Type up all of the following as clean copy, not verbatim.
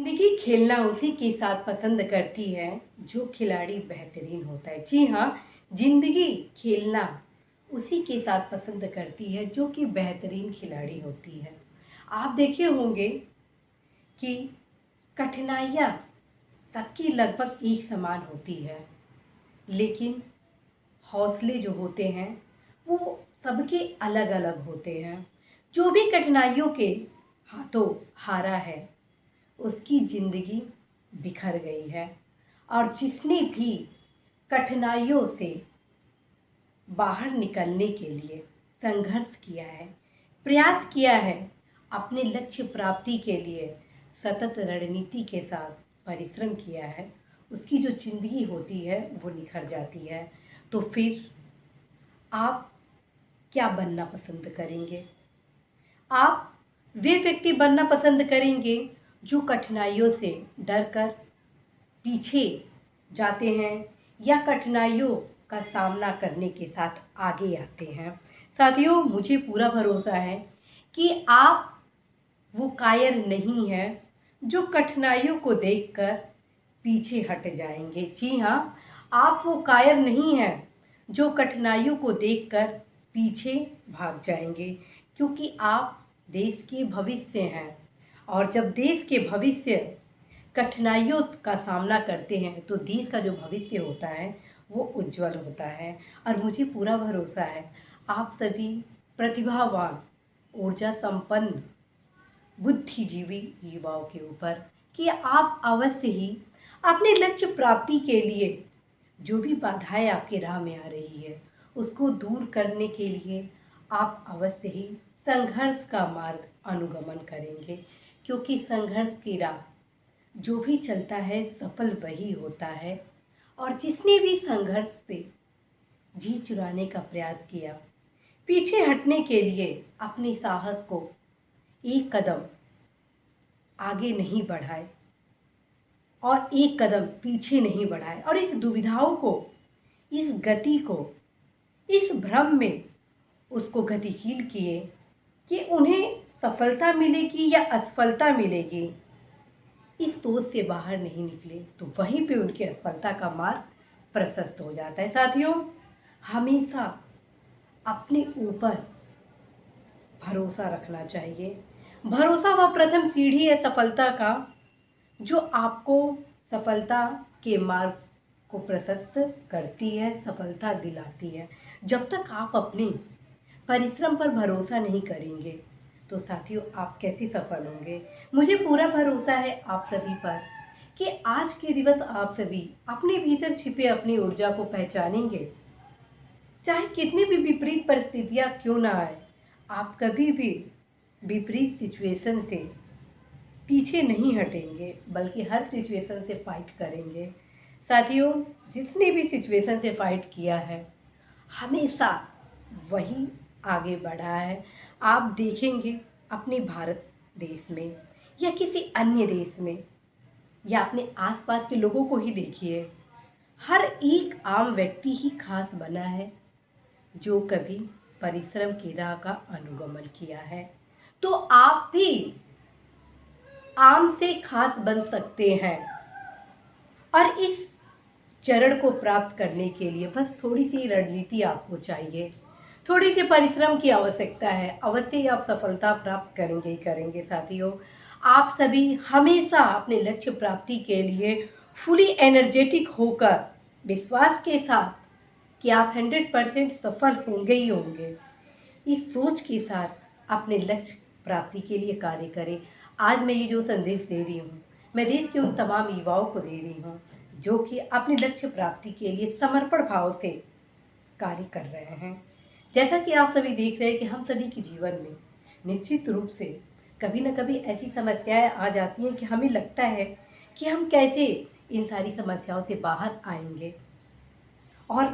जिंदगी खेलना उसी के साथ पसंद करती है जो खिलाड़ी बेहतरीन होता है। जी हाँ, जिंदगी खेलना उसी के साथ पसंद करती है जो कि बेहतरीन खिलाड़ी होती है। आप देखे होंगे कि कठिनाइयाँ सबकी लगभग एक समान होती है, लेकिन हौसले जो होते हैं वो सबके अलग अलग होते हैं। जो भी कठिनाइयों के हाथों हारा है उसकी जिंदगी बिखर गई है, और जिसने भी कठिनाइयों से बाहर निकलने के लिए संघर्ष किया है, प्रयास किया है, अपने लक्ष्य प्राप्ति के लिए सतत रणनीति के साथ परिश्रम किया है, उसकी जो जिंदगी होती है वो निखर जाती है। तो फिर आप क्या बनना पसंद करेंगे? आप वे व्यक्ति बनना पसंद करेंगे जो कठिनाइयों से डरकर पीछे जाते हैं, या कठिनाइयों का सामना करने के साथ आगे आते हैं? साथियों, मुझे पूरा भरोसा है कि आप वो कायर नहीं हैं जो कठिनाइयों को देखकर पीछे हट जाएंगे। जी हाँ, आप वो कायर नहीं हैं जो कठिनाइयों को देखकर पीछे भाग जाएंगे, क्योंकि आप देश के भविष्य हैं। और जब देश के भविष्य कठिनाइयों का सामना करते हैं तो देश का जो भविष्य होता है वो उज्जवल होता है। और मुझे पूरा भरोसा है आप सभी प्रतिभावान, ऊर्जा संपन्न, बुद्धिजीवी युवाओं के ऊपर कि आप अवश्य ही अपने लक्ष्य प्राप्ति के लिए जो भी बाधाएं आपके राह में आ रही है उसको दूर करने के लिए आप अवश्य ही संघर्ष का मार्ग अनुगमन करेंगे, क्योंकि संघर्ष की राह जो भी चलता है सफल वही होता है। और जिसने भी संघर्ष से जी चुराने का प्रयास किया, पीछे हटने के लिए अपने साहस को एक कदम आगे नहीं बढ़ाए और एक कदम पीछे नहीं बढ़ाए, और इस दुविधाओं को, इस गति को, इस भ्रम में उसको गतिशील किए कि उन्हें सफलता मिलेगी या असफलता मिलेगी, इस सोच से बाहर नहीं निकले तो वहीं पे उनकी असफलता का मार्ग प्रशस्त हो जाता है। साथियों, हमेशा अपने ऊपर भरोसा रखना चाहिए। भरोसा वह प्रथम सीढ़ी है सफलता का जो आपको सफलता के मार्ग को प्रशस्त करती है, सफलता दिलाती है। जब तक आप अपने परिश्रम पर भरोसा नहीं करेंगे तो साथियों आप कैसे सफल होंगे? मुझे पूरा भरोसा है आप सभी पर कि आज के दिवस आप सभी अपने भीतर छिपे अपनी ऊर्जा को पहचानेंगे। चाहे कितनी भी विपरीत परिस्थितियां क्यों ना आए, आप कभी भी विपरीत सिचुएशन से पीछे नहीं हटेंगे, बल्कि हर सिचुएशन से फाइट करेंगे। साथियों, जिसने भी सिचुएशन से फाइट किया है हमेशा वही आगे बढ़ा है। आप देखेंगे अपने भारत देश में या किसी अन्य देश में, या अपने आसपास के लोगों को ही देखिए, हर एक आम व्यक्ति ही खास बना है जो कभी परिश्रम की राह का अनुगमन किया है। तो आप भी आम से खास बन सकते हैं, और इस चरण को प्राप्त करने के लिए बस थोड़ी सी रणनीति आपको चाहिए, थोड़ी सी परिश्रम की आवश्यकता है। अवश्य ही आप सफलता प्राप्त करेंगे ही करेंगे। साथियों, आप सभी हमेशा अपने लक्ष्य प्राप्ति के लिए फुली एनर्जेटिक होकर, विश्वास के साथ कि आप 100% सफल होंगे ही होंगे, इस सोच के साथ अपने लक्ष्य प्राप्ति के लिए कार्य करें। आज मैं ये जो संदेश दे रही हूँ, मैं देश के उन तमाम युवाओं को दे रही हूँ जो कि अपने लक्ष्य प्राप्ति के लिए समर्पण भाव से कार्य कर रहे हैं। जैसा कि आप सभी देख रहे हैं कि हम सभी के जीवन में निश्चित रूप से कभी न कभी ऐसी समस्याएं आ जाती हैं कि हमें लगता है कि हम कैसे इन सारी समस्याओं से बाहर आएंगे, और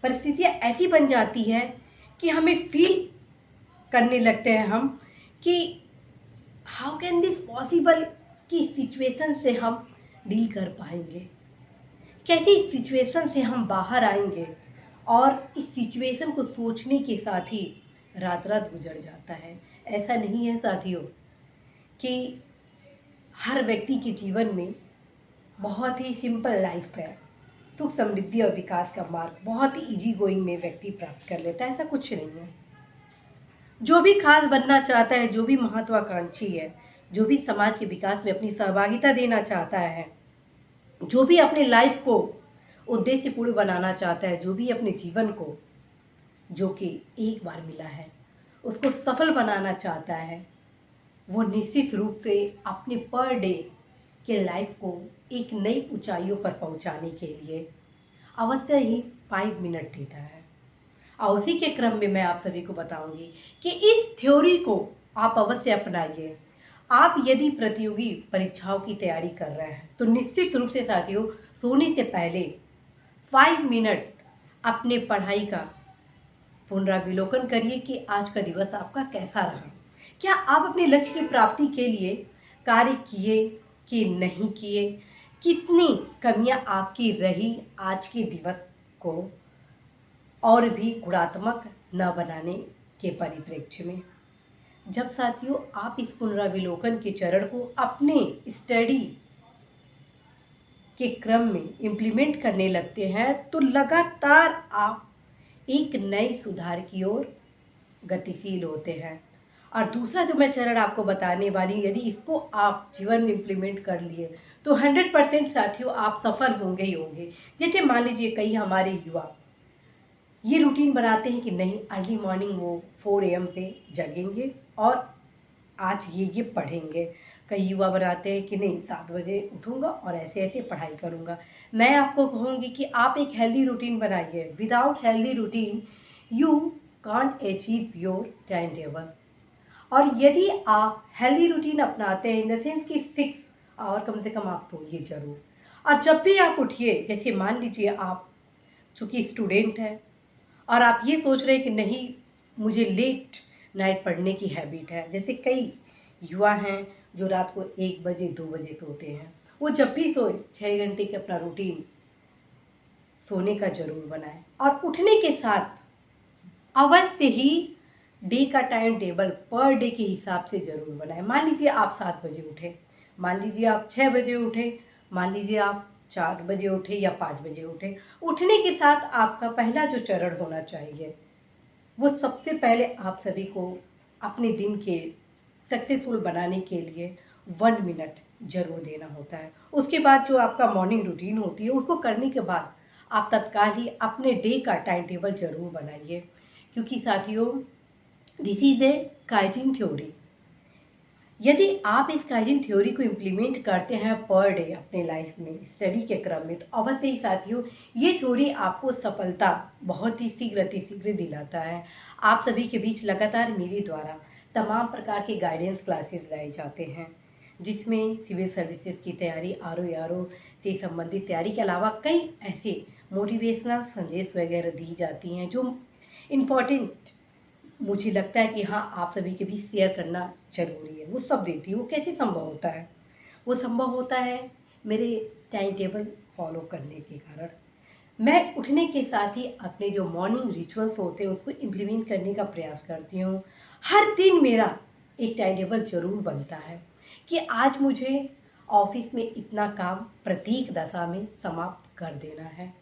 परिस्थितियां ऐसी बन जाती है कि हमें फील करने लगते हैं हम कि हाउ कैन दिस पॉसिबल, कि सिचुएशन से हम डील कर पाएंगे, कैसे इस सिचुएशन से हम बाहर आएंगे। और इस सिचुएशन को सोचने के साथ ही रात रात गुजर जाता है। ऐसा नहीं है साथियों कि हर व्यक्ति के जीवन में बहुत ही सिंपल लाइफ है। सुख समृद्धि और विकास का मार्ग बहुत ही इजी गोइंग में व्यक्ति प्राप्त कर लेता है, ऐसा कुछ नहीं है। जो भी खास बनना चाहता है, जो भी महत्वाकांक्षी है, जो भी समाज के विकास में अपनी सहभागिता देना चाहता है, जो भी अपने लाइफ को उद्देश्यपूर्ण बनाना चाहता है, जो भी अपने जीवन को, जो कि एक बार मिला है, उसको सफल बनाना चाहता है, वो निश्चित रूप से अपने पर डे के लाइफ को एक नई ऊंचाइयों पर पहुंचाने के लिए अवश्य ही 5 मिनट देता है। और उसी के क्रम में मैं आप सभी को बताऊंगी कि इस थ्योरी को आप अवश्य अपनाइए। आप यदि प्रतियोगी परीक्षाओं की तैयारी कर रहे हैं तो निश्चित रूप से साथियों, सोने से पहले 5 मिनट अपने पढ़ाई का पुनरावलोकन करिए कि आज का दिवस आपका कैसा रहा। क्या आप अपने लक्ष्य की प्राप्ति के लिए कार्य किए कि नहीं किए, कितनी कमियां आपकी रही आज के दिवस को और भी गुणात्मक न बनाने के परिप्रेक्ष्य में। जब साथियों आप इस पुनरावलोकन के चरण को अपने स्टडी के क्रम में इम्प्लीमेंट करने लगते हैं तो लगातार आप एक नए सुधार की ओर गतिशील होते हैं। और दूसरा जो मैं चरण आपको बताने वाली हूँ, यदि इसको आप जीवन में इम्प्लीमेंट कर लिए तो 100% साथियों आप सफल होंगे ही होंगे। जैसे मान लीजिए कई हमारे युवा ये रूटीन बनाते हैं कि नहीं, अर्ली मॉर्निंग वो 4 AM पे जगेंगे और आज ये पढ़ेंगे। कई युवा बनाते हैं कि नहीं, 7 बजे उठूंगा और ऐसे ऐसे पढ़ाई करूंगा। मैं आपको कहूँगी कि आप एक हेल्दी रूटीन बनाइए। Without healthy routine you can't achieve your time table. और यदि आप हेल्दी रूटीन अपनाते हैं इन द सेंस कि 6 आवर कम से कम आप सोइए जरूर। और जब भी आप उठिए, जैसे मान लीजिए आप चूँकि स्टूडेंट हैं और आप ये सोच रहे हैं कि नहीं, मुझे लेट नाइट पढ़ने की हैबिट है। जैसे कई युवा हैं जो रात को 1 बजे 2 बजे सोते हैं, वो जब भी सोए 6 घंटे के अपना रूटीन सोने का जरूर बनाएं और उठने के साथ अवश्य ही डे का टाइम टेबल पर डे के हिसाब से जरूर बनाएं। मान लीजिए आप 7 बजे उठे, मान लीजिए आप 6 बजे उठे, मान लीजिए आप 4 बजे उठे या 5 बजे उठे। उठने के साथ आपका पहला जो चरण होना चाहिए वो सबसे पहले आप सभी को अपने दिन के सक्सेसफुल बनाने के लिए 1 मिनट जरूर देना होता है। उसके बाद जो आपका मॉर्निंग रूटीन होती है उसको करने के बाद आप तत्काल ही अपने डे का टाइम टेबल जरूर बनाइए। क्योंकि साथियों, दिस इज ए काइजिन थ्योरी। यदि आप इस काइजिन थ्योरी को इम्प्लीमेंट करते हैं पर डे अपने लाइफ में स्टडी के क्रम में, तो अवश्य ही साथियों ये थ्योरी आपको सफलता बहुत ही शीघ्र अतिशीघ्र दिलाता है। आप सभी के बीच लगातार मेरे द्वारा तमाम प्रकार के गाइडेंस क्लासेस लाए जाते हैं, जिसमें सिविल सर्विसेज की तैयारी, RO से संबंधित तैयारी के अलावा कई ऐसे मोटिवेशनल संदेश वगैरह दी जाती हैं जो इम्पॉर्टेंट मुझे लगता है कि हाँ आप सभी के बीच शेयर करना जरूरी है। वो सब देती हूँ। वो कैसे संभव होता है? वो संभव होता है मेरे टाइम टेबल फॉलो करने के कारण। मैं उठने के साथ ही अपने जो मॉर्निंग रिचुअल्स होते हैं उसको इम्प्लीमेंट करने का प्रयास करती हूँ। हर दिन मेरा एक टाइम टेबल जरूर बनता है कि आज मुझे ऑफिस में इतना काम प्रत्येक दशा में समाप्त कर देना है।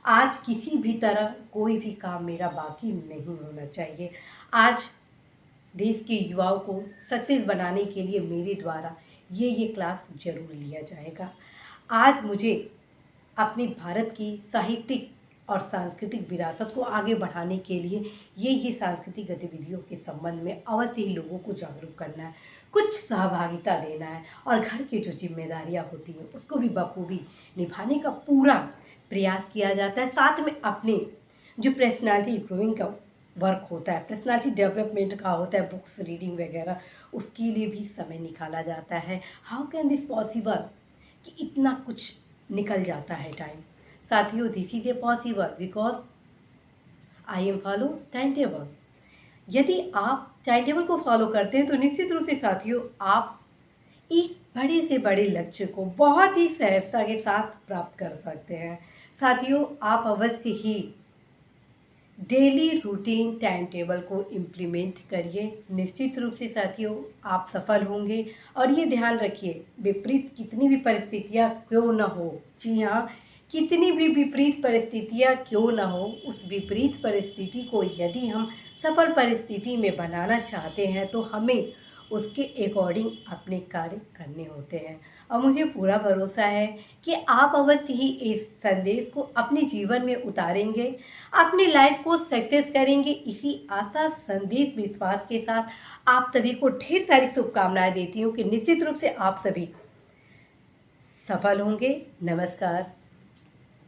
आज किसी भी तरह कोई भी काम मेरा बाकी नहीं होना चाहिए। आज देश के युवाओं को सक्सेस बनाने के लिए मेरे द्वारा ये क्लास जरूर लिया जाएगा। आज मुझे अपने भारत की साहित्यिक और सांस्कृतिक विरासत को आगे बढ़ाने के लिए ये सांस्कृतिक गतिविधियों के संबंध में अवश्य ही लोगों को जागरूक करना है, कुछ सहभागिता देना है और घर की जो जिम्मेदारियां होती हैं उसको भी बखूबी निभाने का पूरा प्रयास किया जाता है। साथ में अपने जो पर्सनालिटी ग्रोइंग का वर्क होता है, पर्सनालिटी डेवलपमेंट का होता है, बुक्स रीडिंग वगैरह, उसके लिए भी समय निकाला जाता है। हाउ कैन दिस पॉसिबल कि इतना कुछ निकल जाता है टाइम? साथियों, this is a possible because I am follow time table. यदि आप टाइम टेबल को फॉलो करते हैं तो निश्चित रूप से साथियों आप एक बड़े से बड़े लक्ष्य को बहुत ही सहजता के साथ प्राप्त कर सकते हैं। साथियों, आप अवश्य ही डेली रूटीन टाइम टेबल को इम्प्लीमेंट करिए। निश्चित रूप से साथियों आप सफल होंगे। और ये ध्यान रखिए, विपरीत कितनी भी परिस्थितियाँ क्यों न हो, जी हाँ, कितनी भी विपरीत परिस्थितियाँ क्यों न हो, उस विपरीत परिस्थिति को यदि हम सफल परिस्थिति में बनाना चाहते हैं तो हमें उसके अकॉर्डिंग अपने कार्य करने होते हैं। और मुझे पूरा भरोसा है कि आप अवश्य ही इस संदेश को अपने जीवन में उतारेंगे, अपनी लाइफ को सक्सेस करेंगे। इसी आशा, संदेश, विश्वास के साथ आप सभी को ढेर सारी शुभकामनाएं देती हूँ कि निश्चित रूप से आप सभी सफल होंगे। नमस्कार।